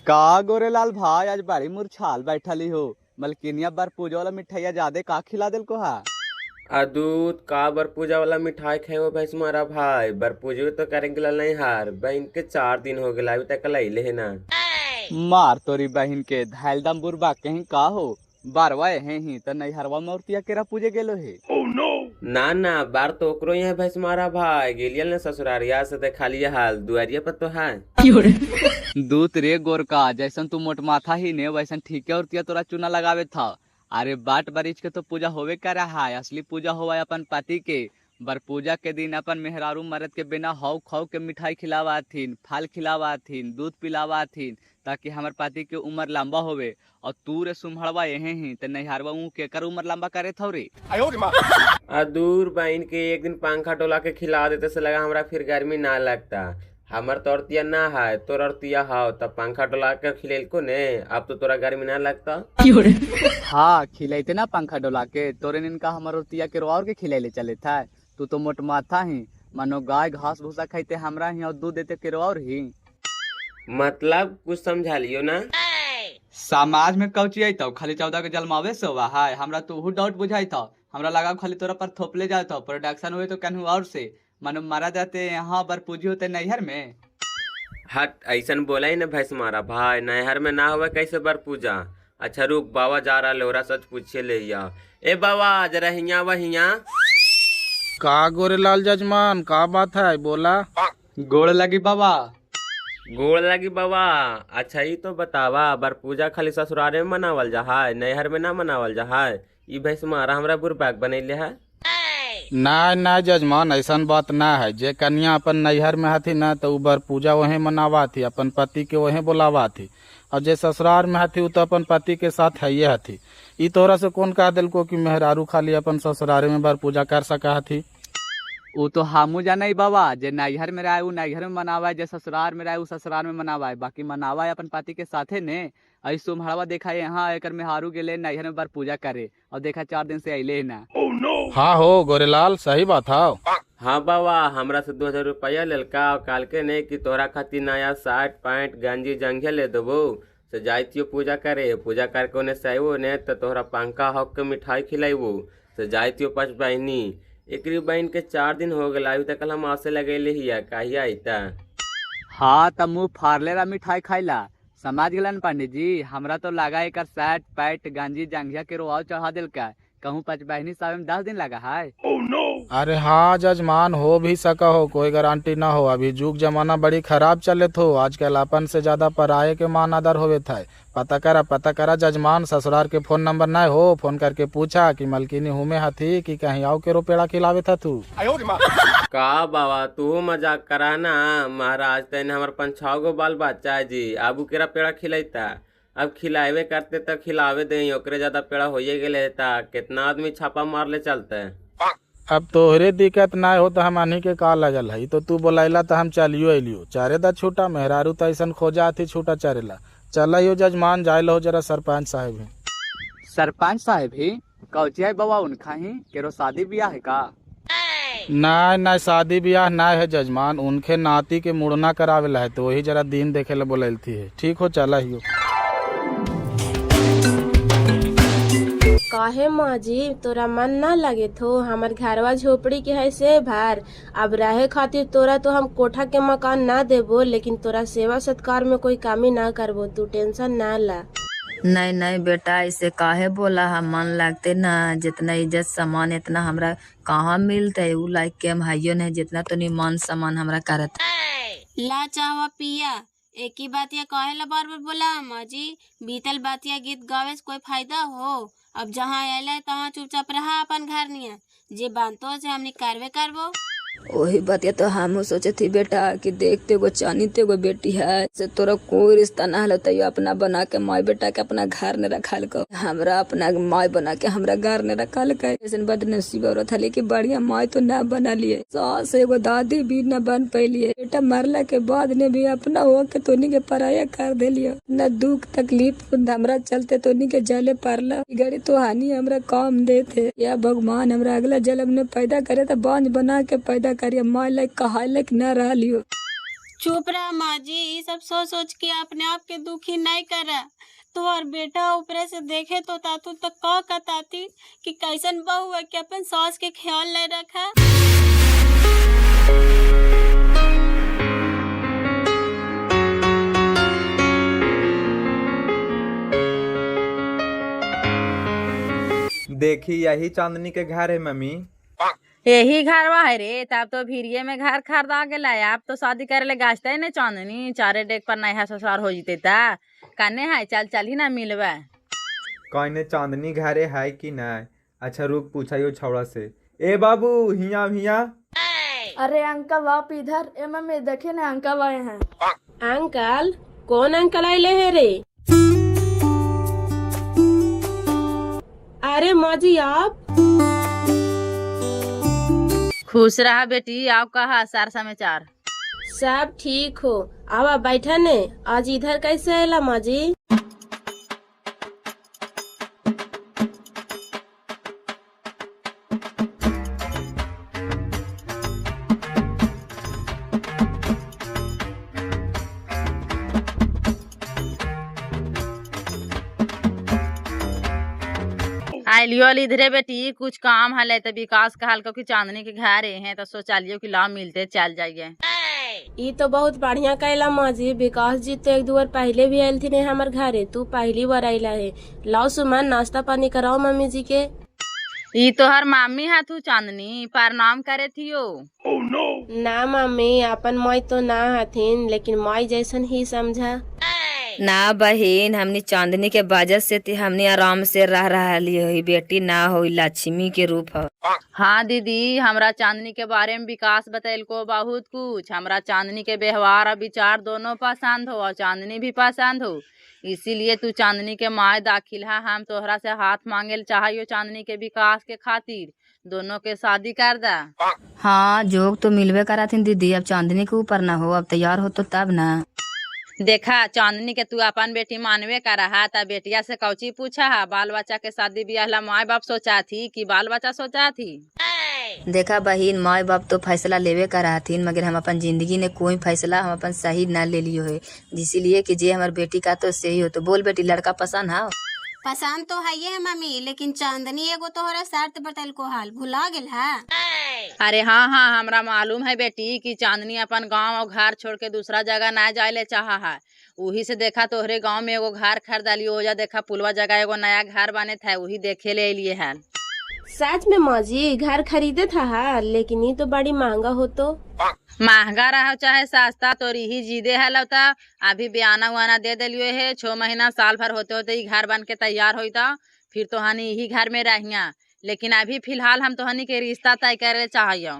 का गोरेलाल भाई आज बड़ी मुरझाल बैठली हो। मलकिनिया बर पूजा वाला मिठाइया ज्यादा का खिला दिल को हा। दूध का बर पूजा वाला मिठाई खाए हो भैंस मारा भाई बर पूजा तो करेंगे नहीं हार बहन के 4 दिन हो गए अभी तक लाई ले ना। मार तोरी बहन के धैल दम बुरबा कहीं का हो। बारवा है ही तो नहीं हरवा मूर्तिया केरा पूजे गेलो है। ना ना बार तो ओकरो यहाँ भैंस मारा भाई गेलियल ने ससुरारिया से देखा लिया हाल दुआरिया पर तो है। दूत रे गोरका जैसन तू मोट माथा ही ने वैसन ठीक है। और तोरा चूना लगावे था। अरे बाट बारिश के तो पूजा होवे कर रहा है। असली पूजा होवा अपन पति के। बर पूजा के दिन अपन मेहरारू मर्द के बिना हौ खौ के मिठाई खिलावा थीन, फल खिलावा थीन, दूध पिलावा थीन, ताकि हमार पति के उम्र लंबा होवे। और तू रे सुम्हड़वा यही ही तो नैहरवा के कर उम्र लंबा करे थो रे। दूर बहन के एक दिन पंखा डोला के खिला देते से लगा हमरा फिर गर्मी ना लगता। हमर तो औरतिया ना है तोर औरतिया हाउ तब पंखा डोला के खिलेल को ने अब तो तोरा गर्मी ना लगता। हाँ खिलाते ना पंखा डोला के तोरे निनका हमार औरतिया के रोआर के खिलाइले चले था। तू तो मोट माथा ही मानो गाय घास भूसा खाइते हमरा ही और दूध देते के रोआर ही। मतलब कुछ समझा लियो ना। समाज में कौची आई खाली 14 के जलमावे से हुआ है। हमरा तो डाउट बुझाई था। हमरा लगा खाली तोरा पर थोपले जाए था प्रोडक्शन हुए तो कन्हू और से मानो मारा जाते यहाँ बर पूजी होते नैहर में। हट ऐसन बोला ही ना भैंस मारा भाई नहर में ना हुआ कैसे बर पूजा। अच्छा रुक बाबा जा रहा लोरा सच पूछे ले ए बाबा जरा हिया वहिया। का गोरेलाल जजमान का बात है बोला। गोड़ लगी बाबा। गोड़ लगी बाबा। अच्छा ही तो बतावा बर पूजा खाली ससुरारे में मनावल जा है नहर में ना मनावल जा है। ई भैंस मारा हमरा बुरबाक बनैले है। ना ना जजमान ऐसन बात ना है। जे कन्या अपन नैहर में हथी ना तो बर पूजा वहीं मनावा थी अपन पति के वहीं बुलावा थी। और जे ससुराल में हथी तो अपन पति के साथ है ये हथी। ई तोरा से कौन कह दिल को कि मेहरारू खाली अपन ससुरारे में बर पूजा कर सका हथी। वो तो हमू जाना ही बाबा जे नैहर में रहे नैहर में मनावा जे ससुराल में रहे ससुराल में मनावा बाकी मनावा अपन पति के साथे ने। ऐसो सुम्हड़वा देखा यहाँ एक मेहारू गेले नैहर में बर पूजा करे और देखा 4 दिन से अले ना। हाँ हो गोरेलाल सही बात है। हाँ बाबा हमरा से 2000 रुपया लेलका और काल के ने कि तोरा खातिर नया शर्ट पैंट गंजी जंघे ले देबो से जाइतियो पूजा करे। पूजा करके उन्हें सैबो ने तो तोहरा पंखा हक के मिठाई खिलाइबो से जाइतियो 5 बहनी। एकरी बहन के 4 दिन हो गए अभी तक हम आसे लगेले हिया कहिया आइता। हाँ तब मुँह फाड़ले रा मिठाई खाइला समझ गलन पंडित जी। हमरा तो लगा एक शर्ट पैंट गंजी जंघिया के रोआव चढ़ा दिल का कहूँ 5 बहनी साहब में 10 दिन लगा है। अरे हाँ जजमान हो भी सका हो कोई गारंटी ना हो। अभी जुग जमाना बड़ी खराब चले थो आजकल अपन से ज्यादा पराये के मान आदर होवे था। पता करा जजमान ससुराल के फोन नंबर ना हो फोन करके पूछा कि मलकिनी हुमे हथी कि कहीं आओ के रोपेड़ा खिलावे था तू। का बाबा तू मजाक करा ना महाराज तेन हमार 5-6 गो बाल बच्चा है जी आबू केरा पेड़ा खिलाइता। अब खिलावे करते तो खिलावे दे ओकरे ज्यादा पेड़ा होइए गेले ता कितना आदमी छापा मार ले चलते। अब तोहरे दिक्कत ना हो तो हम अनी के का लगल है तो तू बोलाइला तो हम चलियो अलियो चारे दा छूटा मेहरारू तो ऐसा खोजा थी छूटा चारेला चल जजमान जाए लो जरा सरपंच साहब ही। सरपंच साहब ही कौची है बाबा उनका ही केरो शादी ब्याह है का। ना शादी ब्याह ना है जजमान उनके नाती के मुड़ना करावेला है तो वही जरा दिन देखे ला बोलल थी है। ठीक हो चला हियो। काहे माँ जी तोरा मन ना लगे थो हमार घरवा झोपड़ी के है से भार। अब रहे खातिर तोरा तो हम कोठा के मकान ना देबो लेकिन तोरा सेवा सत्कार में कोई कमी ना करबो तू टेंशन ना ला। नहीं नहीं बेटा ऐसे काहे बोला हम मन लगते ना जितना इज्जत सामान इतना हमरा कहाँ मिलते उ लाइक के हम हाइयो नहीं जितना तो नहीं मान सामान हमरा करत। ला चाहवा पिया एक ही बातिया कहे ला बार बार बोला माँ जी बीतल बातिया गीत गावे से कोई फायदा हो। अब जहाँ आयल तहाँ चुपचाप रहा अपन घर निया जे बांतो से हमने करवे करबो। वही बात तो हम सोचे थी बेटा कि देखते गो चानी ते गो बेटी है से तोरा कोई रिश्ता ना हलो तैयो अपना बना के माई बेटा के अपना घर ने रखल को हमरा अपना माई बना के हमरा घर ने रखल के ऐसे बदनसीब औरत है कि बढ़िया माई तो ना बना लिए सास एगो दादी भी न बन पैलिए बेटा मरला के बाद ने भी अपना हो के तोनी के पराया कर दिलियो न दुख तकलीफ हमरा चलते तोनी के जले परला घड़ी तो हानि हमरा काम देते या भगवान हमरा अगला जन्म में पैदा करे तो बांझ बना के पैदा करिए माँ लाइक कहा लाइक न रहा लियो। चुप रहा माँ जी, ये सब सोच सोच के अपने आप के दुखी नहीं करा। तो और बेटा ऊपर से देखे तो तातू तो कह कताती कि कैसन बहू है कि अपन सास के ख्याल नहीं रखा। देखी यही चांदनी के घर है मम्मी। यही घरवा है रे, तब तो भीरिये में घर खरीदा गेला। अब तो शादी करे ले गाछते ही नहीं चांदनी, चारे डेग पर नया ससुराल हो जीते ता कने है। चल चल ही ना मिलवा। कहने चांदनी घरे है कि नहीं? अच्छा रुक पूछाइयो छौड़ा से। ए बाबू हिया हिया। अरे अंकल आप इधर। ए मम्मी देखे ना अंकल आए हैं। अंकल? कौन अंकल आइले है रे? अरे माँ जी आप? खुश रहा बेटी। आप कहा सार समाचार? सब ठीक हो। आवा बैठा ने। आज इधर कैसे आयला माँ जी? आइलियो इधरे बेटी, कुछ काम हले तो विकास कहल को कि चांदनी के घर हैं तो सोचालियो कि ला मिलते चल जाइए। ये तो बहुत बढ़िया कैला माँ जी। विकास जी तो एक दो बार पहले भी आयल थी हमारे घरे, तू पहली बार आयला है। लाओ सुमन नाश्ता पानी कराओ मम्मी जी के। ई तो हर मामी है तू चांदनी, प्रणाम करे थियो। ना मम्मी, अपन माई तो ना हथिन, लेकिन माई जैसन ही समझा। ना बहन, हमनी चांदनी के वजह से हमनी आराम से रह रही है। बेटी ना हो, लक्ष्मी के रूप है। हाँ दीदी, हमरा चांदनी के बारे में विकास बतैल को बहुत कुछ। हमरा चांदनी के व्यवहार और विचार दोनों पसंद हो और चांदनी भी पसंद हो। इसीलिए तू चांदनी के माए दाखिल है। हम तोहरा से हाथ मांगे चाहिए चांदनी के विकास के खातिर। दोनों के शादी कर दा। हाँ जोग तो मिलवे करा थी दीदी। अब चांदनी के ऊपर ना हो, अब तैयार हो तो तब ना। देखा चांदनी के तू अपन बेटी मानवे कर रहा था, बेटिया से कौची पूछा है? बाल बच्चा के शादी ब्याह ला माए बाप सोचा थी कि बाल बच्चा सोचा थी? देखा बहन, माए बाप तो फैसला लेवे कर रहा थी, मगर हम अपन जिंदगी ने कोई फैसला हम अपन सही ना ले लियो है। इसीलिए कि जे हमारे बेटी का तो सही हो। तो बोल बेटी, लड़का पसंद है? पसंद तो है ये मम्मी, लेकिन चांदनी एगो तोहरा शर्त बतल को हाल भुला गेल है। अरे हाँ हाँ, हमरा मालूम है बेटी कि चांदनी अपन गांव और घर छोड़ के दूसरा जगह ना जाए ले चाहा है। वही से देखा तोहरे गांव में एगो घर खरीदाली हो जा। देखा पुलवा जगह एगो नया घर बने था, वही देखे ले लिए है। सच में माँ जी घर खरीदे था, लेकिन ये तो बड़ी महंगा हो। तो महंगा रहा चाहे सस्ता, तो यही जीदे है लौता। अभी बयाना उना दे दिलियो है। 6 महीना साल भर होते होते ही घर बन के तैयार होता, फिर तो हनी यही घर में रहिया। लेकिन अभी फिलहाल हम तो हनी के रिश्ता तय करे चाहिए।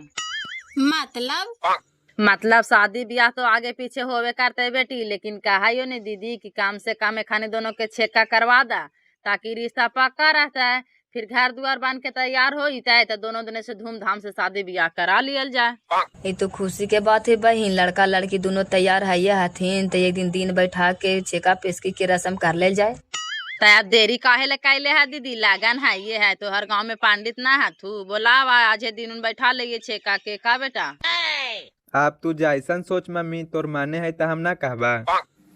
मतलब शादी ब्याह तो आगे पीछे होवे करते बेटी, लेकिन कहा यो नहीं दीदी कि कम से कम एखाने दोनों के छेका करवा दा, ताकि रिश्ता पक्का रहता है। फिर घर द्वार बन के तैयार हो जाता है तो दोनों दिन से धूमधाम से शादी ब्याह करा लियल जाए। ये तो खुशी के बात है बहन। लड़का लड़की दोनों तैयार है हथिन, तो एक दिन बैठा के छेका पेशकी के रस्म कर ले जाए। तो अब देरी काहे ले कैले है दीदी? लगन है ये है तो हर गांव में पंडित ना है तू बोलावा, आज दिन बैठा ले छेका के का बेटा। आप तू जैसन सोच मम्मी, तोर माने है तो हम ना कहबा।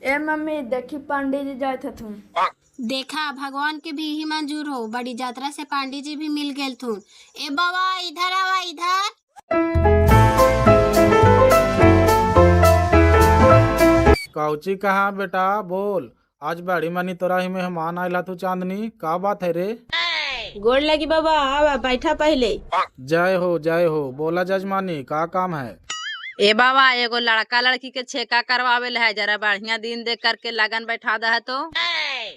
ए मम्मी देखी पंडित जी जाए थे तुम। देखा भगवान के भी ही मंजूर हो, बड़ी यात्रा से पांडी जी भी मिल गए थू। ए बाबा इधर आवा इधर। कौची कहाँ बेटा बोल। आज बड़ी मनी तोरा ही मेहमान आयला तू चांदनी, का बात है रे? गोड़ लगी बाबा, आवा बैठा पहले। जय हो। बोला जजमानी, का काम है? ए बाबा एगो लड़का लड़की के छेका करवावे है, जरा बढ़िया दिन देख करके लगन बैठा दा है। तो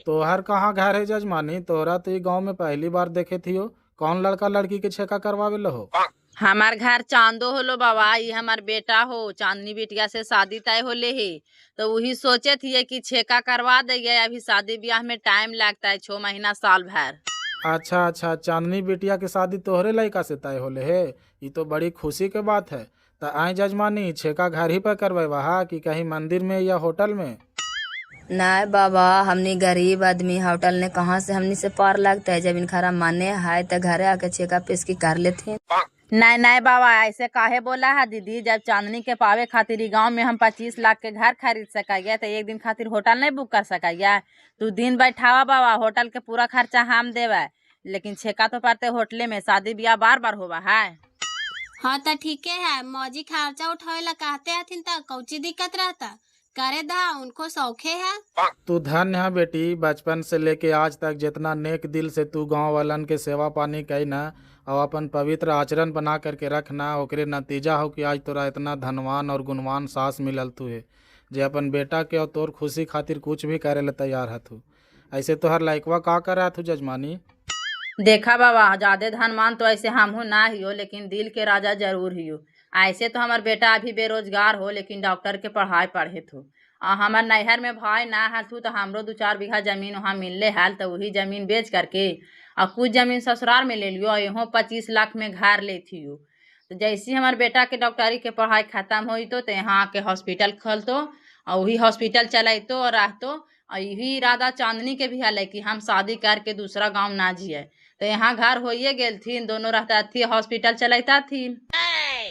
तोहर कहाँ घर है जजमानी? तोहरा तो गांव में पहली बार देखे थियो। कौन लड़का लड़की के छेका करवावे लो? हमार घर चांदो होलो बाबा, ये हमार बेटा हो। चांदनी बिटिया से शादी तय होले है, तो वही सोचे थी कि छेका करवा देंगे। अभी शादी ब्याह में टाइम लगता है, 6 महीना साल भर। अच्छा, चांदनी बिटिया की शादी तोहरे लड़का से तय होले है, ये तो बड़ी खुशी के बात है। तो आए जजमानी, छेका घर ही पर करवा कि कहीं मंदिर में या होटल में? ना बाबा, हमनी गरीब आदमी, होटल ने कहाँ से हमनी से पार लगता है। जब इनखारा माने है तो घरे आके छेका पेशकी कर लेते। नहीं नहीं बाबा, ऐसे काहे बोला है दीदी? जब चांदनी के पावे खातिर गांव में हम 25 लाख के घर खरीद सकाइए तो एक दिन खातिर होटल नहीं बुक कर सकाइए? तू दिन बैठावा बाबा, होटल के पूरा खर्चा हम देवे, लेकिन छेका तो पड़ते होटले में, शादी ब्याह बार बार होवा है। हाँ तो ठीक है, मौजी खर्चा उठावे ला कहते हथिन त कौची दिक्कत रहता? करे दा, उनको शौखे है। तू धन्य है बेटी, बचपन से लेके आज तक जितना नेक दिल से तू गांव वालन के सेवा पानी कई ना और अपन पवित्र आचरण बना करके रखना, ओकरे नतीजा हो कि आज तोरा इतना धनवान और गुणवान सास मिलल तू है जे अपन बेटा के और तोर खुशी खातिर कुछ भी करे ला तैयार है तू। ऐसे तोहर लइकवा का कर रहा तू जजमानी? देखा बाबा, ज्यादा धनवान तो ऐसे हमहू ना हियो, लेकिन दिल के राजा जरूर हियो। ऐसे तो हमार बेटा अभी बेरोजगार हो, लेकिन डॉक्टर के पढ़ाई पढ़े थो। हमार नैहर में भाई ना हल थू तो हमरो 2-4 बीघा जमीन वहाँ मिलले हल, तो वही जमीन बेच करके और कुछ जमीन ससुराल में ले लियो, यहाँ 25 लाख में घर ले थियो। तो जैसे हमार बेटा के डॉक्टरी के पढ़ाई खत्म हुई तो यहाँ के हॉस्पिटल खोलतो और वही हॉस्पिटल चलैतो और रहतो। और यही इरादा चांदनी के भी हल कि हम शादी करके दूसरा गाँव ना जिए, तो यहाँ घर होइए गेल थी, दोनों रहता थी, हॉस्पिटल चलता थी।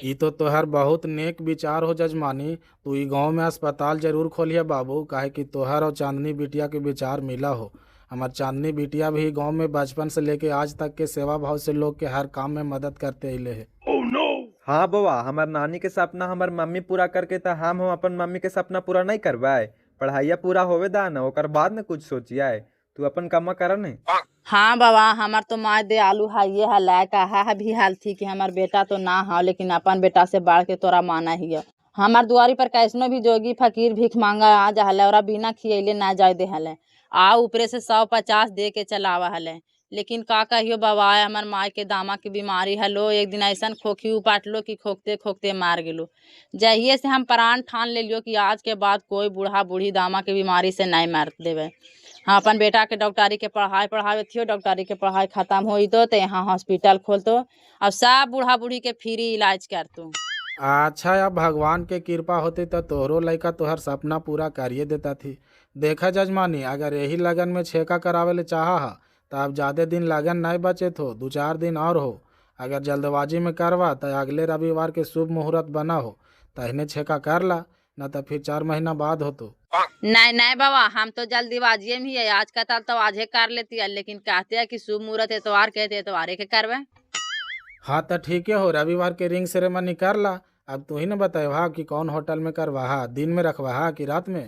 ई तो तोहर बहुत नेक विचार हो जजमानी। तू ई गांव में अस्पताल जरूर खोलिए बाबू, काहे कि तोहर और चांदनी बिटिया के विचार मिला हो। हमार चांदनी बिटिया भी गांव में बचपन से लेके आज तक के सेवा भाव से लोग के हर काम में मदद करते अइले है। हाँ बउआ, हमार नानी के सपना हमार मम्मी पूरा करके तो हम अपन मम्मी के सपना पूरा नहीं करवाए। पढ़ाइया पूरा होवे दा न, ओकर बाद न कुछ सोचिए। तू अपन कमा कर न। हाँ बाबा, हमार तो माँ दे आलू है ये है लायक है भी हाल थी कि हमार बेटा तो ना हो, लेकिन अपन बेटा से बढ़ के तोरा माना ही है। हमार दुआरी पर कैसनो भी जोगी फकीर भीख मांगा आ जा हले और बिना खियले ना जाए दे हले, आ ऊपरे से 150 दे के चलावा हले। लेकिन का कहियो बाबा, हमार माँ के दामा की बीमारी हलो, एक दिन ऐसा खोखी उपाटलो कि खोखते खोखते मार गेलो। जहिए से हम प्राण ठान ले लियो कि आज के बाद कोई बूढ़ा बूढ़ी दामा की बीमारी से नहीं मार देवे। हाँ, अपन बेटा के डॉक्टरी के पढ़ाई पढ़ावे थियो, डॉक्टरी के पढ़ाई खत्म हो तो यहाँ हॉस्पिटल खोलतो और सब बूढ़ा बूढ़ी के फ्री इलाज करतो। अच्छा, अब भगवान के कृपा होती तो तोहरो लइका तोहर सपना पूरा करिए देता थी। देखा जजमानी, अगर यही लगन में छेका करावे ले चाहा हा तो अब ज़्यादा दिन लगन नहीं बचे थो, 2-4 दिन और हो। अगर जल्दबाजी में करवा तो अगले रविवार के शुभ मुहूर्त बना हो तो इन्हें छेका कर ला, न तो फिर 4 महीना बाद हो तो। नहीं नहीं बाबा, हम तो जल्दीबाजी में ही है, आज का ताल तो आजे कर लेती है, लेकिन कहते हैं कि शुभ मुहूर्त एतवार कहते एतवारे के करवे। हाँ तो ठीक है हो, रविवार के रिंग सेरेमनी कर ला। अब तू ही न बतावा कि कौन होटल में करवा, दिन में रखवा कि रात में?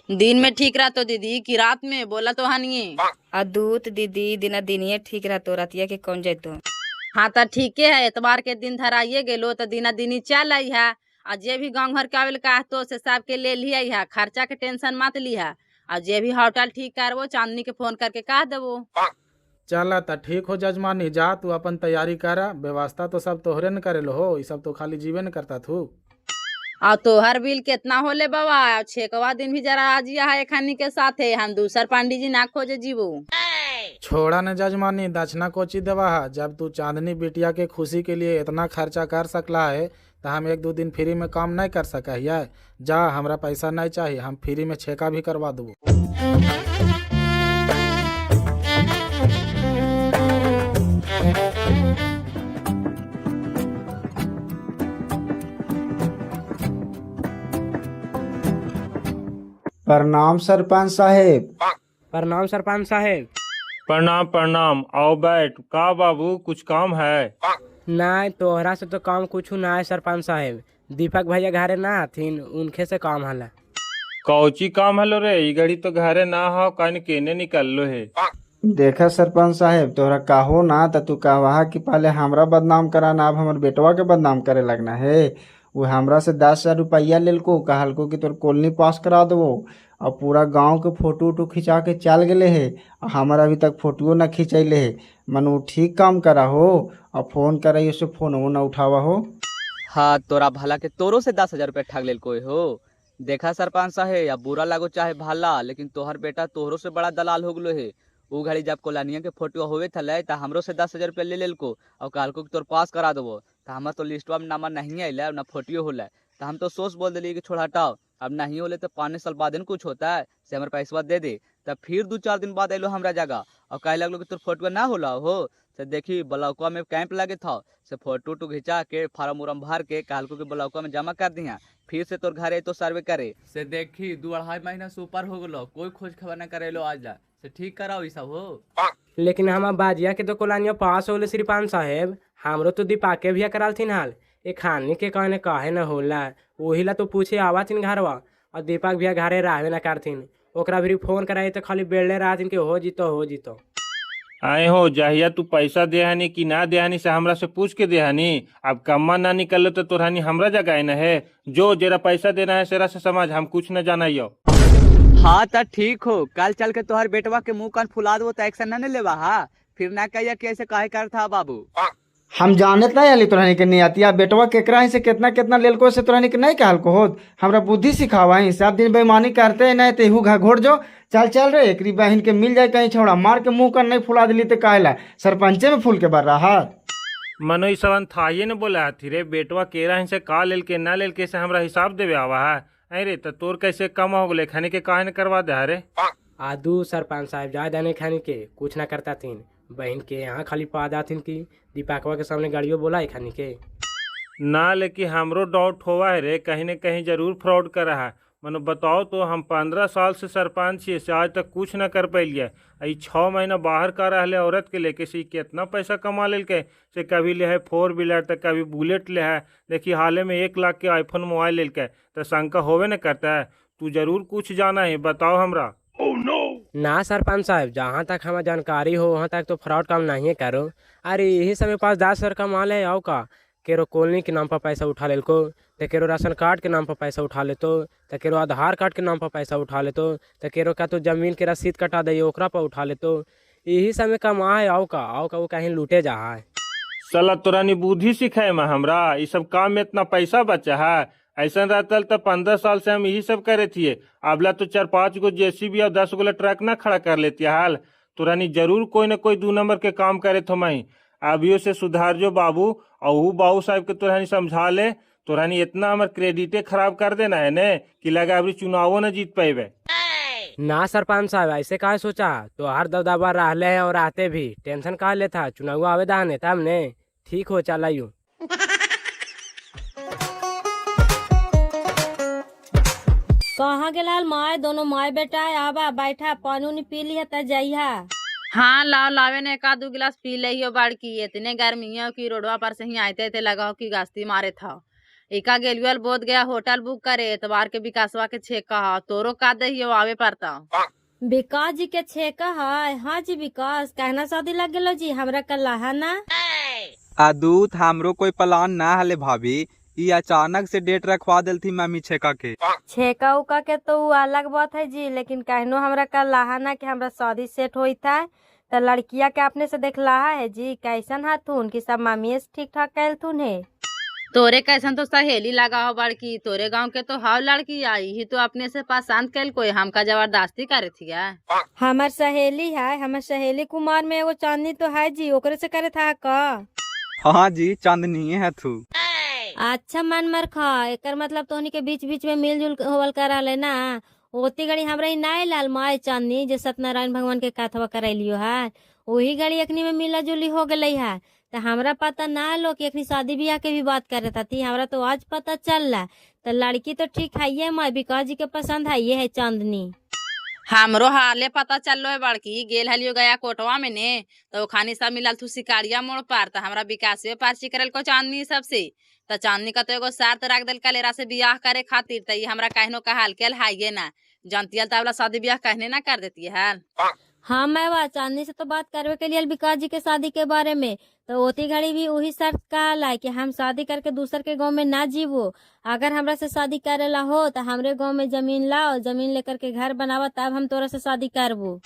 दिन में ठीक रहतो दीदी कि रात में? बोला तो हनिए अदूत दीदी, दिना दिनिये ठीक रहतो, रातिया के कौन जैतो। हाँ तो ठीक है, एतवार के दिन धराइए गेलो तो दिना दिनी चल आई है। और जे भी गाँव घर के आवेल कहतो से सबके ले लिया है, खर्चा के टेंशन मत लिहा। और जे भी होटल ठीक करवो चांदनी के फोन करके कह देवो। चला तो ठीक हो जजमानी, जा तू अपन तैयारी करा। व्यवस्था तो सब तोहरे न करे लो हो, ये सब तो खाली जीवे न करता थू। और तोहर बिल कितना होले बाबा? 6वां दिन भी जरा आजिया है खानी के साथ है, हम दूसर पंडित जी ना खोजे जीवो। छोड़ा न जजमानी, दक्षिणा कोची देवा है। जब तू चांदनी बिटिया के खुशी के लिए इतना खर्चा कर सकला है तो हम 1-2 दिन फ्री में काम नहीं कर सका है। जा, हमरा पैसा नहीं चाहिए, हम फ्री में छेका भी करवा दो। प्रणाम सरपंच साहेब। प्रणाम सरपंच साहेब। प्रणाम प्रणाम, आओ बैठ। का बाबू, कुछ काम है? नहीं, तोहरा से तो काम कुछ ना है सरपंच साहेब। दीपक भैया घरे ना हथिन, उनके से काम हला। कौची काम हलो रे? ई घड़ी तो घरे ना हो, कहीं केने निकल लो है। देखा सरपंच साहेब, तोहरा काहो ना तो तू कहवा कि पहले हमरा बदनाम कराना, अब हमारे बेटवा के बदनाम करे लगना है। वो हमरा से 10,000 रुपया लेलको, कहलको कि तोर कॉलोनी पास करा देवो और पूरा गांव के फोटो उटो खिंचा के चल गए है। हमारा अभी तक फोटो ना खिंचैले है। मन वो ठीक काम करा हो और फोन करे उससे फोन वो ना उठावा हो। हाँ, तोरा भला के तोरो से 10,000 रुपया ठग लेल कोई हो। देखा सरपंच साहेब, अब बुरा लागो चाहे भला, लेकिन तोहर बेटा तोहरो से बड़ा दलाल हो गलो है। वो घड़ी जब कोलानिया के फोटो होवे थले तो हमरो से 10,000 रुपया ले लेलको और कहलको कि तोर पास करा देबो। तो हमार तो लिस्टवा में नामा नहीं आइला, ना फोटो होला। तो हम तो सोच बोल दिली कि छोड़ हटाओ, अब नहीं होले तो 5 साल बाद कुछ होता है से हमारे पैसा दे दे। तब फिर 2-4 दिन बाद अलो हमरा जगह और कहे लगलो कि तोर फोटो ना होला हो। से देखी ब्लॉकवा में कैंप लगे था, से फोटो उटो खिंचा के फार्म उरम भर के कालको के ब्लॉकवा में जमा कर दिया। फिर से तोर घरे तो सर्वे करे से देखी 2-2.5 महीना से ऊपर हो गलो, कोई खोज खबर न करेलो आज ला, से ठीक कराओ ई सब हो। लेकिन हम बाजिया के तो कोलानिया पास होले श्रीपान साहेब, हमरो तो दीपाके भी करालथिन हाल, ए खानी के कहने काहे न होला, वही ला तो पूछे आवाथिन घरवा, और दीपक भैया घरे रहबे न करथिन, ओकरा भी फोन कराई तो खाली बेड़ले रहथिन के हो जीतो। आए हो जहिया तू पैसा देहानी कि ना देहानी से हमरा से पूछ के देहानी। अब कम्मा ना निकल तो तोरहानी हमरा जगह न है, जो जेरा पैसा देना है सेरा से समझ, हम कुछ न जानाइयो। हाँ तो ठीक हो, कल चल के तोहर बेटवा के मुंह कान फुला दो तो एक्शन न लेवा। हाँ फिर ना कहिया कि ऐसे काहे कर था बाबू। हम जानत नहीं अली तोरानी के नियतिया बेटवा केकरा ही से कितना कितना लेलको से तोरानी के नहीं कहल को होत, हमरा बुद्धि सिखावा ही, सब दिन बेईमानी करते नहीं तेहू घोड़ जो चल रे एकरी बहन के मिल जाए कहीं छोड़ा मार के मुंह का नहीं फुला दिली तो काहेला सरपंचे में फूल के बर रहा। मनो ई सवन थाइये न बोला हथी रे, बेटवा केरा ही से का लेल के ना लेल के से हमरा हिसाब देवे आवा है। अरे तो तोर कैसे कम हो गले, खाने के काहे न करवा दे रे। आदू सरपंच साहब जा देने खाने के कुछ ना करता थीन, बहन के यहाँ खाली पादा थीन की दीपकवा के सामने गाड़ियों बोला है खाने के ना, लेकिन हमरो डाउट होवा है रे, कहीं न कहीं जरूर फ्रॉड कर रहा है। मनो बताओ तो हम 15 साल से सरपंच छे से आज तक कुछ न कर पैलिए, 6 महीना बाहर का रहले औरत के लेके से कितना पैसा कमा लेल के, से कभी ले है 4 व्हीलर तो कभी बुलेट ले है, देखिए हाले में 1 लाख के आईफोन मोबाइल लेल के, तो शंका होवे न करता है। तू जरूर कुछ जाना है, बताओ हमरा। ना सरपंच साहब, जहाँ तक हमें जानकारी हो वहाँ तक तो फ्रॉड काम नहीं करो। अरे यही समय पास 10 सर का माल है, आओ का केरो कॉलोनी के नाम पर पैसा उठा ले को, तो केरो राशन कार्ड के नाम पर पैसा उठा लेतो, तो केरो आधार कार्ड के नाम पर पैसा उठा लेतो, तो केरो का तो जमीन के रसीद कटा दे ओकरा पर उठा लेतो। यही समय का माँ है, आओ का वो कहीं लूटे जा है। साला तोरानी बुद्धि सिखाए में हमरा, ये सब काम में इतना पैसा बचा है। ऐसा रहता तो 15 साल से हम यही सब करे थे, अबला तो 4-5 गो जेसीबी और 10 गो ट्रक ना खड़ा कर लेती हाल। तोरानी जरूर कोई न कोई 2 नंबर के काम करे थो मई, अभियो से सुधार जो बाबू, और बाबू साहब के तोरानी समझा ले। तोरानी इतना हमार क्रेडिटे खराब कर देना है ने कि लगा अभी चुनावो न जीत पाए। ना सरपंच साहब ऐसे काहे सोचा, तो हर दबदबा रहले है और आते भी टेंशन काहे लेता, चुनाव आवेदन है तब ने ठीक हो चला यूं। कहाँ गेलाल माय, दोनों माय बेटा आबा बैठा पानी उनी पी लिया त जाइया। हाँ लावे ने 1-2 गिलास पी ले हो बाड़की, इतने गर्मी है कि रोडवा पर से ही आते थे लगा हो कि गास्ती मारे था। एका गेलुअल बोध गया होटल बुक करे, एतवार के विकासवा के छेका हा, तोरो का दे हो आवे पड़ता। विकास जी के छेका है? हाँ जी विकास, कहना शादी लग गेलो जी, हमरा कल है ना। आदूत हमरो कोई प्लान ना हले भाभी, ये अचानक से डेट रखवा दिल थी मम्मी छेका के। छेका उका के तो वो अलग बात है जी, लेकिन कहनो हमरा कल लहा ना कि हमरा शादी सेट होई था, तो लड़किया के अपने से देख लहा है जी, कैसन हाथून की सब मामी से ठीक ठाक कैलथुन है। तोरे कैसन तो सहेली लगा हो बड़की, तोरे गांव के तो हाव लड़की आई ही तो अपने से पसंद कैल, कोई हमका जबरदस्ती करे थी। हमार सहेली है, हमार सहेली कुमार में एगो चांदनी तो है जी, ओकरे से करे था का। हाँ जी चांदनी है तू। अच्छा मन मर खा, एकर मतलब तोहनी के बीच बीच में मिलजुल होवल करा ले ना। ओती घड़ी हमरा ही नाय लाल माय चांदनी जो सत्यनारायण भगवान के कथवा करैलियो है, वही घड़ी अखनी में मिला जुली हो गई है। तो हमरा पता ना लो कि अखनी शादी ब्याह के भी बात करे थी, हमरा तो आज पता चल रहा। तो लड़की तो ठीक है ये माय, विकास जी के पसंद है ये है चांदनी। हमरो हाले पता चल है बड़की, गेल हलियो गया कोटवा में ने, तो खानी सब मिलल थू शिकारिया मोड़ पार, तो हमरा विकास पार्ची करल को चांदनी सबसे, तो चांदनी का तो एगो शर्त रख दिल कलेरा से बियाह करे खातिर, तो ये हमरा कहनो का हाल केल है ना, जानती तबला शादी ब्याह कहने ना कर देती है। हाँ मैं वह चांदनी से तो बात करवे के लिए विकास जी के शादी के बारे में, तो ओती घड़ी भी वही शर्त कहला है कि हम शादी करके दूसर के गांव में ना जीवो, अगर हमरा से शादी करेला हो तो हमरे गांव में जमीन लाओ, जमीन लेकर के घर बनावा, तब हम तोरा से शादी करबो।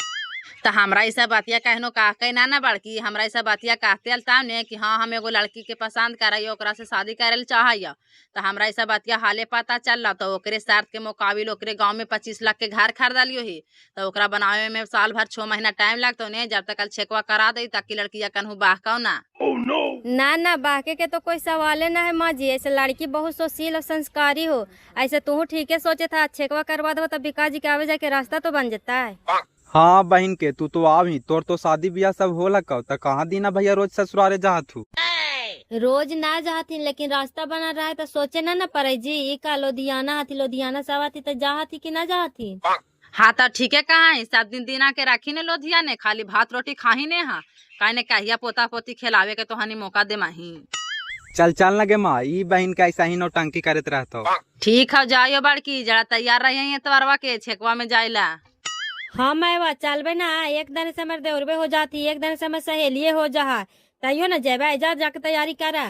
तो हमरा ऐसा बातिया कहनो कहके ना बड़की, हमरा ऐसा बातिया कहते अलता ने कि हाँ हम एगो लड़की के पसंद करई, ओकरा से शादी करे चाहिए, तो हमरा ऐसा बातिया हाले पता चल रहा। तो ओकरे शर्त के मुकाबिल ओकरे गांव में 25 लाख के घर खरीदा लियो ही, तो ओकरा बनावे में साल भर 6 महीना टाइम लगतो ने, जब तक छेकवा करा दे ताकि लड़किया कन्हू बाहकाओ ना। ना बाके के तो कोई सवाल ना है माँ जी, ऐसे लड़की बहुत सुशील और संस्कारी हो, ऐसे तू ठीक है सोचे था, छेकवा करवा दो तो विकास जी के आवे जाके रास्ता तो बन जाता है। हाँ बहन के तू तो आव ही, तोर तो शादी ब्याह सब हो लगा त कहाँ दीना भैया रोज ससुरारे जहाँ तू। रोज ना जाती लेकिन रास्ता बना रहा है तो सोचे ना पड़े जी। ई का लुधियाना हथी, लुधियाना सब आती तो जाती कि ना जाती। हाँ तो ठीक है कहा है, सब दिन दिना के राखी ने लोधिया ने, खाली भात रोटी खाही ने। हाँ काहे ने कहिया पोता पोती खिलावे के तो हनी मौका दे माही। चल चल लगे माँ, ई बहन का ऐसा ही नौटंकी करत रहता। ठीक है जाइयो बड़की, जरा तैयार रही तवरवा के छेकवा में जाइला। हाँ मैं चलबे ना, एक दिन से हमारे देवरबे हो जाती, एक दिन से हमारे सहेलिये हो जा, तैयो ना जेबे जा जाके तैयारी करा।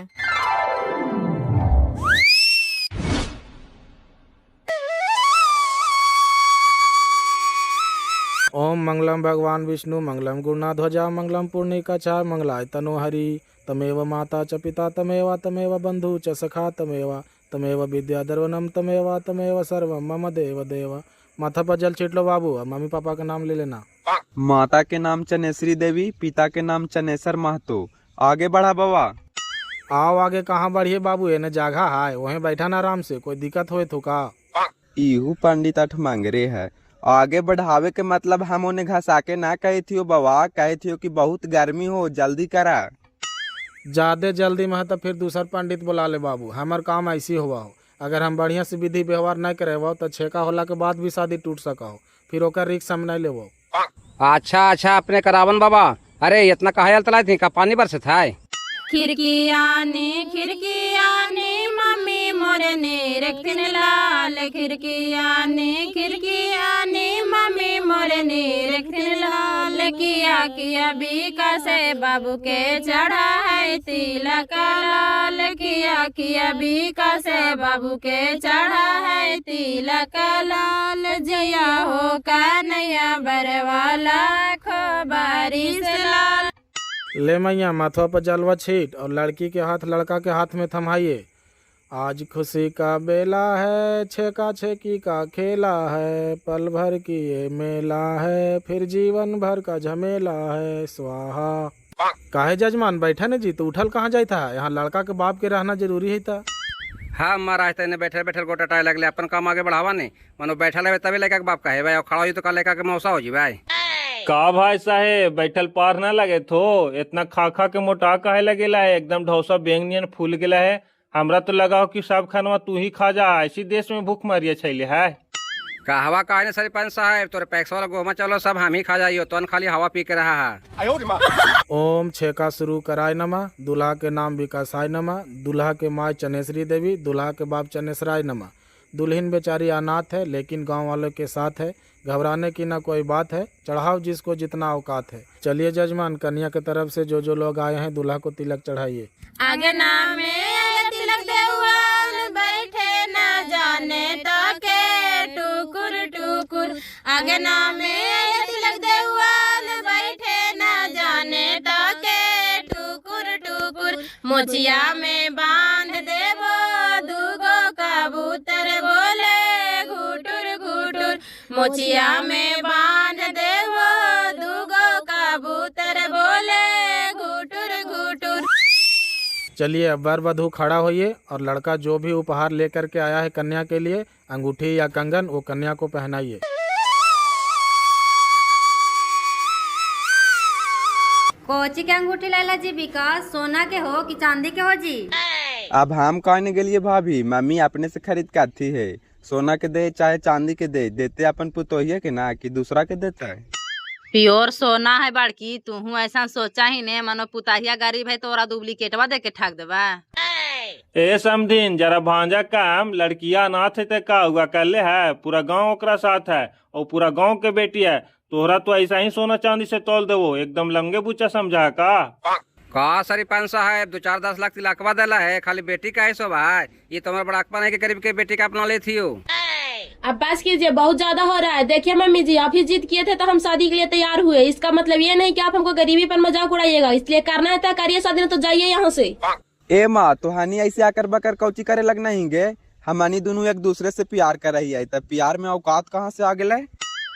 ओम मंगलम भगवान विष्णु मंगलम गुरुनाथ ध्वजा मंगलम पूर्णिकाचार मंगलाय तनो हरि। तमेव माता च पिता तमेव तमेव बंधु च सखा तमेव विद्या दर्वनम तमेव सर्वम मम देव देव। माथा पर जल छिट लो बाबू, और मम्मी पापा का नाम ले लेना। माता के नाम चनेश्वरी देवी, पिता के नाम चनेश्वर महतो। आगे बढ़ा बाबा। आओ आगे कहाँ बढ़िए बाबू, एने जगह है वहीं बैठा ना आराम से, कोई दिक्कत होए तो का। इहू पंडित अठ मांगरे है। आगे बढ़ावे के मतलब हम उन्हें घसा के ना कहे थियो बाबा, कहे थियो कि बहुत गर्मी हो जल्दी करा। ज्यादा जल्दी में है तो फिर दूसर पंडित बुला ले बाबू, हमार काम ऐसी हुआ हो। अगर हम बढ़िया से विधि व्यवहार नहीं करे तो छेका होला के बाद भी शादी टूट सका हो, फिर ओकर रिक्स हम नहीं लेवो। अच्छा अच्छा अपने करावन बाबा। अरे इतना कहा तला थी का पानी बरसत है। खिड़कियाँ ने मम्मी मोरे ने रखने लाल, खिड़कियाँ ने मम्मी मोरे ने रखने लाल। किया बीका से बाबू के चढ़ा है तिलक लाल, किया बीका से बाबू के चढ़ा है तिलक लाल। जया हो कन्हैया बरवाला खो बारिश लाल। ले मैया माथवा पर जलवा छीट और लड़की के हाथ लड़का के हाथ में थमाइए। आज खुशी का बेला है, छेका छेकी का खेला है, पल भर की ये मेला है, फिर जीवन भर का झमेला है, स्वाहा। काहे जजमान बैठा ने जी, तो उठल कहाँ जाता है, यहाँ लड़का के बाप के रहना जरूरी है था। हाँ महाराज तेने बैठे बैठे गोटा टाइम लगले, अपन काम आगे बढ़ावा नहीं, मनो बैठा ले तभी लेकर बाप का है भाई, और खड़ा हो तो का लेकर के मौसा हो जी भाई। का भाई साहेब बैठल पार ना लगे थो, इतना खा खा के मोटा काहे लगेला है, एकदम ढौसा बेंगनियन फूल गेला है। हमरा तो लगा हो कि सब खानवा तू ही खा जा, ऐसी देश में भूख मरिया छैले है। कहवा कहे न सरपंच साहब, तोरे पैक्स वाला गोमा चलो सब हम ही खा जाइयो, तो खाली हवा पी के रहा है। ओम छेका शुरू कराय नमा। दूल्हा के नाम विकासाय नमा। दूल्हा के माँ चनेश्वरी देवी, दूल्हा के बाप चनेश्वराय नमा। दुल्हन बेचारी अनाथ है लेकिन गांव वालों के साथ है, घबराने की ना कोई बात है, चढ़ाओ जिसको जितना औकात है। चलिए जजमान, कन्या की तरफ से जो जो लोग आए हैं दूल्हा को तिलक चढ़ाइए। आगे नाम में तिलक देवाल बैठे न जाने ताके टुकुर टुकुर। आगे नाम में तिलक देवाल बैठे न जाने ताके टुकुर टुकुर। मोचिया में बांध देवो दूगो कबूतर बोले घुटुर घुटुर। मोचिया में बांध देवो दूगो कबूतर बोले घुटुर घुटुर। चलिए अब वर वधू खड़ा होइए और लड़का जो भी उपहार लेकर के आया है कन्या के लिए, अंगूठी या कंगन, वो कन्या को पहनाइए। कोची के अंगूठी लाला जी, विकास सोना के हो कि चांदी के हो जी? अब हम कहने के लिए भाभी, मम्मी अपने से खरीद के आती है, सोना के दे चाहे चांदी के दे, देते अपन पुतोहिया के ना कि दूसरा के देता है। प्योर सोना है बड़की, तू ऐसा सोचा ही ने, मनो पुताहिया गरीब है तो डुप्लीकेटवा दे के ठग देवा। ए समधिन जरा भांजा काम, लड़किया अनाथ है ते का हुआ कर ले है, पूरा गांव ओकरा साथ है और पूरा गांव के बेटी है, तोहरा तो ऐसा ही सोना चांदी से तोल देवो, एकदम लंगे बुच्चा समझा का सरपंच साहब 2-4-10 लाख तिलकवा देला है, खाली बेटी का है सो भाई, ये तुम्हारा बड़ाकपन है कि गरीब के बेटी का अपना ले थी हो। अब बस कीजिए, बहुत ज्यादा हो रहा है। देखिए मम्मी जी, आप ही जिद किए थे तो हम शादी के लिए तैयार हुए, इसका मतलब ये नहीं कि आप हमको गरीबी पर मजाक उड़ाइएगा, इसलिए करना है तो करिए शादी, तो जाइए यहाँ से। ए माँ, तो हानि ऐसे आकर बकर कौची करे लगना ही गे, हमनी दोनों एक दूसरे से प्यार कर रही है, तब प्यार में औकात कहाँ से आ गए।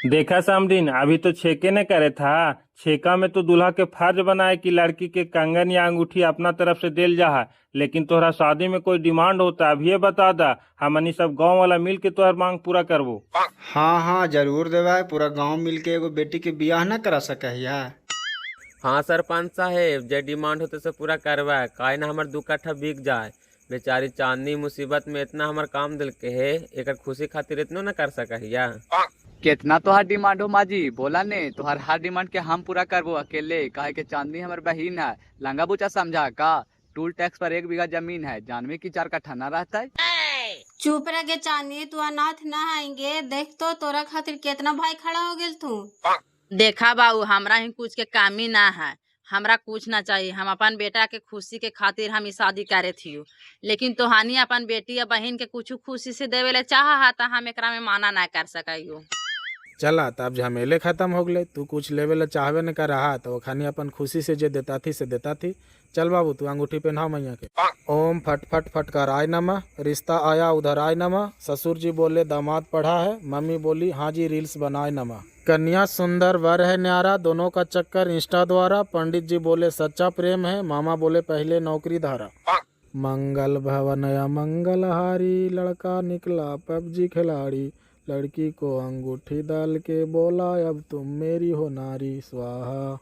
देखा समरीन, अभी तो छेके ने करे था। छेका में तो दूल्हा के फर्ज बनाए कि लड़की के कंगन या अंगूठी अपना तरफ से देल जा है, लेकिन तोहरा शादी में कोई डिमांड होता अभी ये बता दा, हमनी सब गांव वाला मिल के तोहर मांग पूरा करबो। हाँ हाँ जरूर देवा, पूरा गांव मिल के एगो बेटी के बियाह न करा सके है। हाँ सरपंच साहेब, जे डिमांड होते से पूरा करवा, काहे ना हमर 2 कट्ठा बिक जाए। बेचारी चांदनी मुसीबत में इतना हमर काम दिल के है, एकर खुशी खातिर इतना न कर सका। कितना तोहार डिमांड हो माजी, बोला ने तोहार हर डिमांड के हम पूरा करबो अकेले, काहे के चांदनी हमर बहिन है। लंगा बुचा समझा का, टूल टैक्स पर 1 बीघा जमीन है, जानवी की 4 कट्ठा न रहता है। चुप रह के चांदनी, तू अनाथ ना आएंगे। देख तो तोरा खातिर कितना भाई खड़ा हो गेल तू। देखा बाबू, हमरा ही कुछ के कामी ना है, हमरा कुछ ना चाहिए। हम अपन बेटा के खुशी के खातिर हम ई शादी करे थी, लेकिन तोहानी अपन बेटी या बहन के कुछ खुशी से देवे ले चाह तो हम एकरा में माना ना कर सकियो। चला तब झमेले खत्म हो गए। तू कुछ लेवे ला चाहबे न कर रहा तो खानी अपन खुशी से जे देता थी से देता थी। चल बाबू तू अंगूठी पहना मैया के। ओम फट फट फटकार आय नमः, रिश्ता आया उधर आय नमः। ससुर जी बोले दामाद पढ़ा है, मम्मी बोली हाँ जी रील्स बनाए नमः। कन्या सुंदर वर है न्यारा, दोनों का चक्कर इंस्टा द्वारा। पंडित जी बोले सच्चा प्रेम है, मामा बोले पहले नौकरी धारा। मंगल भवन या मंगलहारी, लड़का निकला पबजी खिलाड़ी। लड़की को अंगूठी डाल के बोला अब तुम मेरी हो नारी स्वाहा।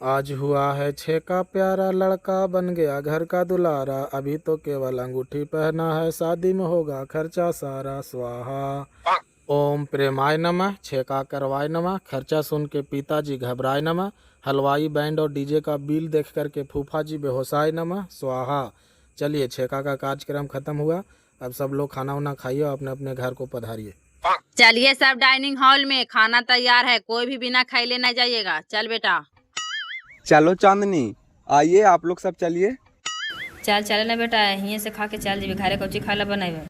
आज हुआ है छेका प्यारा, लड़का बन गया घर का दुलारा। अभी तो केवल अंगूठी पहना है, शादी में होगा खर्चा सारा स्वाहा। ओम प्रेमाय नमः, छेका करवाय नमः। खर्चा सुन के पिताजी घबराए नमः। हलवाई बैंड और डीजे का बिल देख करके फूफा जी बेहोशाय नमः स्वाहा। चलिए छेका का कार्यक्रम खत्म हुआ, अब सब लोग खाना वाना खाइए, अपने अपने घर को पधारिए। चलिए सब डाइनिंग हॉल में, खाना तैयार है, कोई भी बिना खाए ले नहीं जाइएगा। चल बेटा। चलो चांदनी आइए, आप लोग सब चलिए। चल चले ना बेटा, यहीं से खा के चल जी, घरे कौची खाला बनाए।